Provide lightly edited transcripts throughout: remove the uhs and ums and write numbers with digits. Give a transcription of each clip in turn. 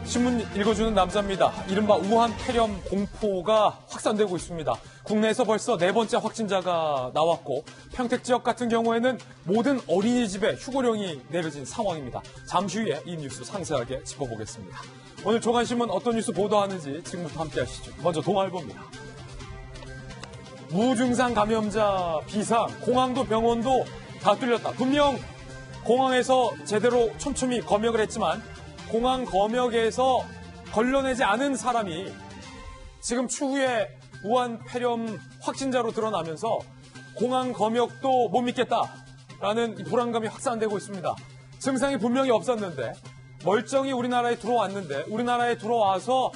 신문 읽어주는 남자입니다. 이른바 우한 폐렴 공포가 확산되고 있습니다. 국내에서 벌써 4번째 확진자가 나왔고 평택 지역 같은 경우에는 모든 어린이집에 휴고령이 내려진 상황입니다. 잠시 후에 이 뉴스 상세하게 짚어보겠습니다. 오늘 조간신문 어떤 뉴스 보도하는지 지금부터 함께 하시죠. 먼저 동아일보입니다. 무증상 감염자 비상, 공항도 병원도 다 뚫렸다. 분명 공항에서 제대로 촘촘히 검역을 했지만 공항 검역에서 걸러내지 않은 사람이 지금 추후에 우한 폐렴 확진자로 드러나면서 공항 검역도 못 믿겠다라는 불안감이 확산되고 있습니다. 증상이 분명히 없었는데 멀쩡히 우리나라에 들어왔는데 우리나라에 들어와서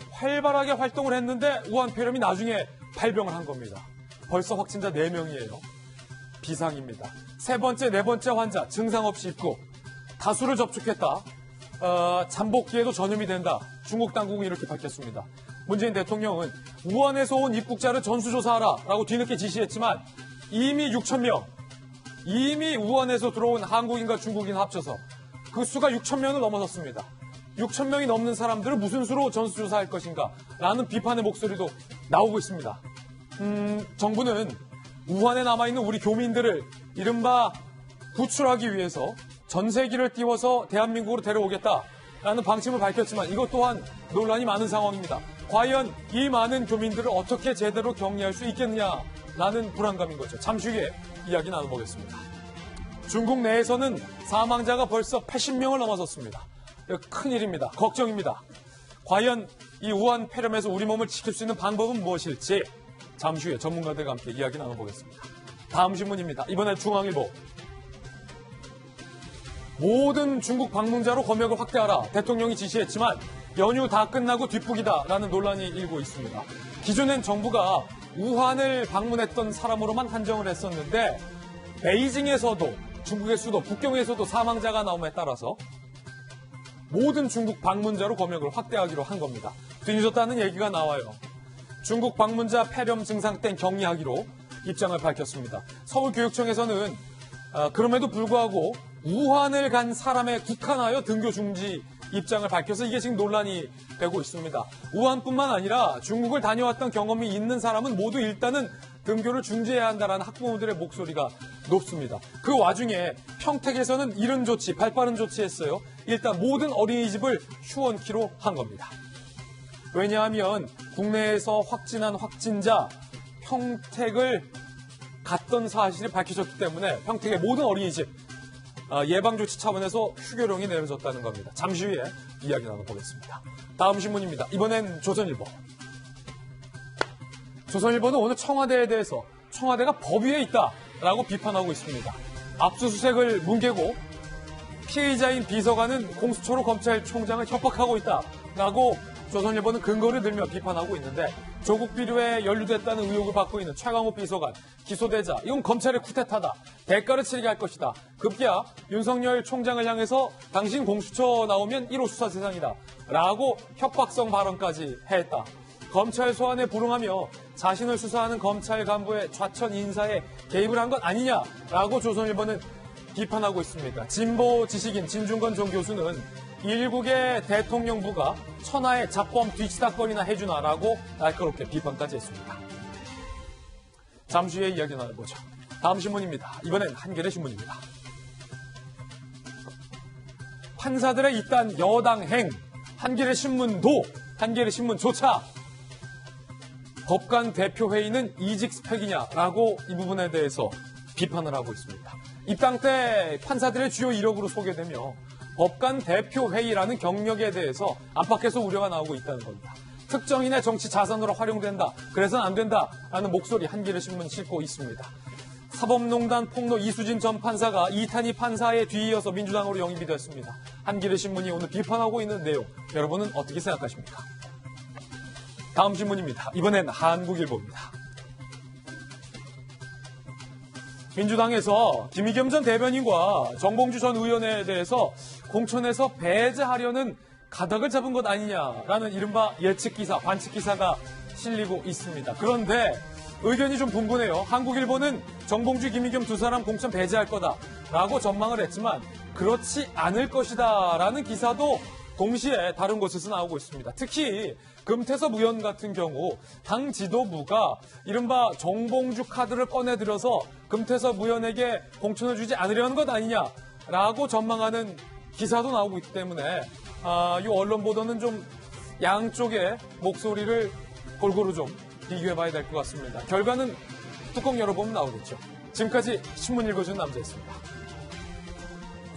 활발하게 활동을 했는데 우한 폐렴이 나중에 발병을 한 겁니다. 벌써 확진자 4명이에요. 비상입니다. 3번째, 4번째 환자 증상 없이 입국. 다수를 접촉했다. 잠복기에도 전염이 된다. 중국 당국은 이렇게 밝혔습니다. 문재인 대통령은 우한에서 온 입국자를 전수조사하라라고 뒤늦게 지시했지만 이미 6,000명, 이미 우한에서 들어온 한국인과 중국인 합쳐서 그 수가 6,000명을 넘어섰습니다. 6,000명이 넘는 사람들을 무슨 수로 전수조사할 것인가 라는 비판의 목소리도 나오고 있습니다. 정부는 우한에 남아있는 우리 교민들을 이른바 구출하기 위해서 전세기를 띄워서 대한민국으로 데려오겠다라는 방침을 밝혔지만 이것 또한 논란이 많은 상황입니다. 과연 이 많은 교민들을 어떻게 제대로 격리할 수 있겠느냐라는 불안감인 거죠. 잠시 후에 이야기 나눠보겠습니다. 중국 내에서는 사망자가 벌써 80명을 넘어섰습니다. 큰일입니다. 걱정입니다. 과연 이 우한 폐렴에서 우리 몸을 지킬 수 있는 방법은 무엇일지 잠시 후에 전문가들과 함께 이야기 나눠보겠습니다. 다음 신문입니다. 이번엔 중앙일보. 모든 중국 방문자로 검역을 확대하라. 대통령이 지시했지만 연휴 다 끝나고 뒷북이다라는 논란이 일고 있습니다. 기존엔 정부가 우한을 방문했던 사람으로만 한정을 했었는데 베이징에서도 중국의 수도 북경에서도 사망자가 나옴에 따라서 모든 중국 방문자로 검역을 확대하기로 한 겁니다. 뒤늦었다는 얘기가 나와요. 중국 방문자 폐렴 증상 땐 격리하기로 입장을 밝혔습니다. 서울교육청에서는 그럼에도 불구하고 우한을 간 사람에 국한하여 등교 중지 입장을 밝혀서 이게 지금 논란이 되고 있습니다. 우한뿐만 아니라 중국을 다녀왔던 경험이 있는 사람은 모두 일단은 등교를 중지해야 한다는 학부모들의 목소리가 높습니다. 그 와중에 평택에서는 이른 조치, 발빠른 조치했어요. 일단 모든 어린이집을 휴원키로 한 겁니다. 왜냐하면 국내에서 확진한 확진자 평택을 갔던 사실이 밝혀졌기 때문에 평택의 모든 어린이집 예방조치 차원에서 휴교령이 내려졌다는 겁니다. 잠시 후에 이야기 나눠보겠습니다. 다음 신문입니다. 이번엔 조선일보. 조선일보는 오늘 청와대에 대해서 청와대가 법 위에 있다라고 비판하고 있습니다. 압수수색을 뭉개고 피의자인 비서관은 공수처로 검찰총장을 협박하고 있다라고 조선일보는 근거를 들며 비판하고 있는데 조국 비리에 연루됐다는 의혹을 받고 있는 최강욱 비서관 기소되자 이건 검찰의 쿠데타다. 대가를 치르게 할 것이다. 급기야 윤석열 총장을 향해서 당신 공수처 나오면 1호 수사 세상이다. 라고 협박성 발언까지 했다. 검찰 소환에 불응하며 자신을 수사하는 검찰 간부의 좌천 인사에 개입을 한 것 아니냐라고 조선일보는 비판하고 있습니다. 진보 지식인 진중권 전 교수는 일국의 대통령부가 천하의 잡범 뒤치다거리나 해주나라고 날카롭게 비판까지 했습니다. 잠시 후에 이야기 나눠보죠. 다음 신문입니다. 이번엔 한겨레 신문입니다. 판사들의 이딴 여당 행, 한겨레 신문도 한겨레 신문조차 법관 대표회의는 이직 스펙이냐라고 이 부분에 대해서 비판을 하고 있습니다. 입당 때 판사들의 주요 이력으로 소개되며 법관 대표회의라는 경력에 대해서 안팎에서 우려가 나오고 있다는 겁니다. 특정인의 정치 자산으로 활용된다. 그래서는 안 된다라는 목소리 한겨레 신문 싣고 있습니다. 사법농단 폭로 이수진 전 판사가 이탄희 판사에 뒤이어서 민주당으로 영입이 됐습니다. 한겨레 신문이 오늘 비판하고 있는 내용 여러분은 어떻게 생각하십니까? 다음 신문입니다. 이번엔 한국일보입니다. 민주당에서 김의겸 전 대변인과 정봉주 전 의원에 대해서 공천에서 배제하려는 가닥을 잡은 것 아니냐라는 이른바 예측기사, 관측기사가 실리고 있습니다. 그런데 의견이 좀 분분해요. 한국일보는 정봉주, 김의겸 두 사람 공천 배제할 거다라고 전망을 했지만 그렇지 않을 것이다라는 기사도 동시에 다른 곳에서 나오고 있습니다. 특히 금태섭 의원 같은 경우 당 지도부가 이른바 정봉주 카드를 꺼내들어서 금태섭 의원에게 공천을 주지 않으려는 것 아니냐라고 전망하는 기사도 나오고 있기 때문에 이 언론 보도는 좀 양쪽의 목소리를 골고루 좀 비교해봐야 될 것 같습니다. 결과는 뚜껑 열어보면 나오겠죠. 지금까지 신문 읽어준 남자였습니다.